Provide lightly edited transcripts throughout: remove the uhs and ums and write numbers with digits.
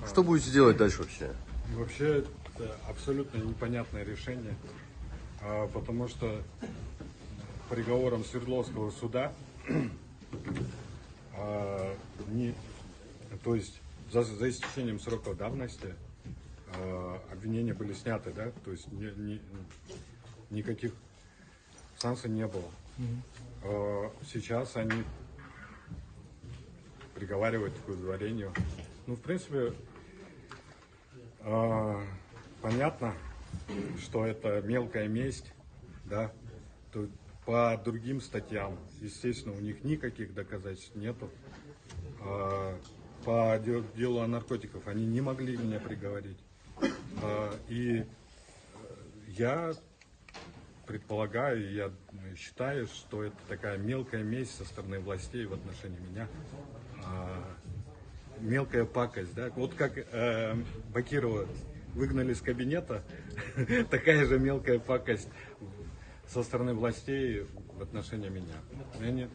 Что будете делать дальше вообще? Вообще, это абсолютно непонятное решение, потому что приговором Свердловского суда, то есть за истечением срока давности, обвинения были сняты, да, то есть никаких санкций не было. Сейчас они приговаривают к удворению. Ну, в принципе, понятно, что это мелкая месть, да. По другим статьям, естественно, у них никаких доказательств нету. По делу о наркотиках они не могли меня приговорить. И я предполагаю, я считаю, что это такая мелкая месть со стороны властей в отношении меня. Мелкая пакость, да? Вот как Бакирова выгнали из кабинета, такая же мелкая пакость со стороны властей в отношении меня.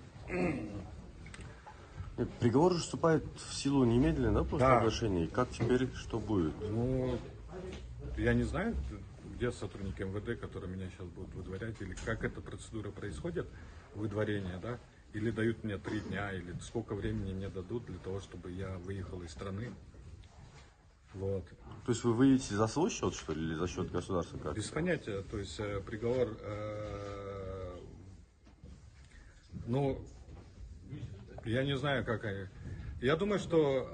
Приговор же вступает в силу немедленно, да, после оглашения? Как теперь, что будет? Ну, я не знаю, где сотрудники МВД, которые меня сейчас будут выдворять, или как эта процедура происходит, выдворение, да, или дают мне 3 дня, или сколько времени мне дадут для того, чтобы я выехал из страны. Вот. То есть вы выйдете за свой счет, что ли, или за счет государства? Как? Без понятия, то есть приговор, ну, я не знаю, как они. Я думаю, что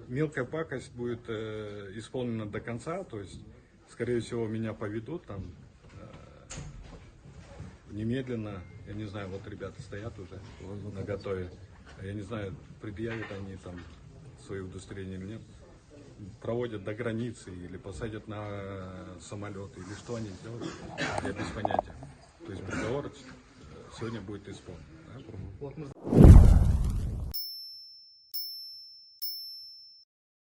мелкая пакость будет исполнена до конца, то есть, скорее всего, меня поведут там немедленно. Я не знаю, вот ребята стоят уже наготове. Я не знаю, предъявят они там свои удостоверения или нет. Проводят до границы или посадят на самолет, или что они сделают, я без понятия. То есть приговор сегодня будет исполнен. Да?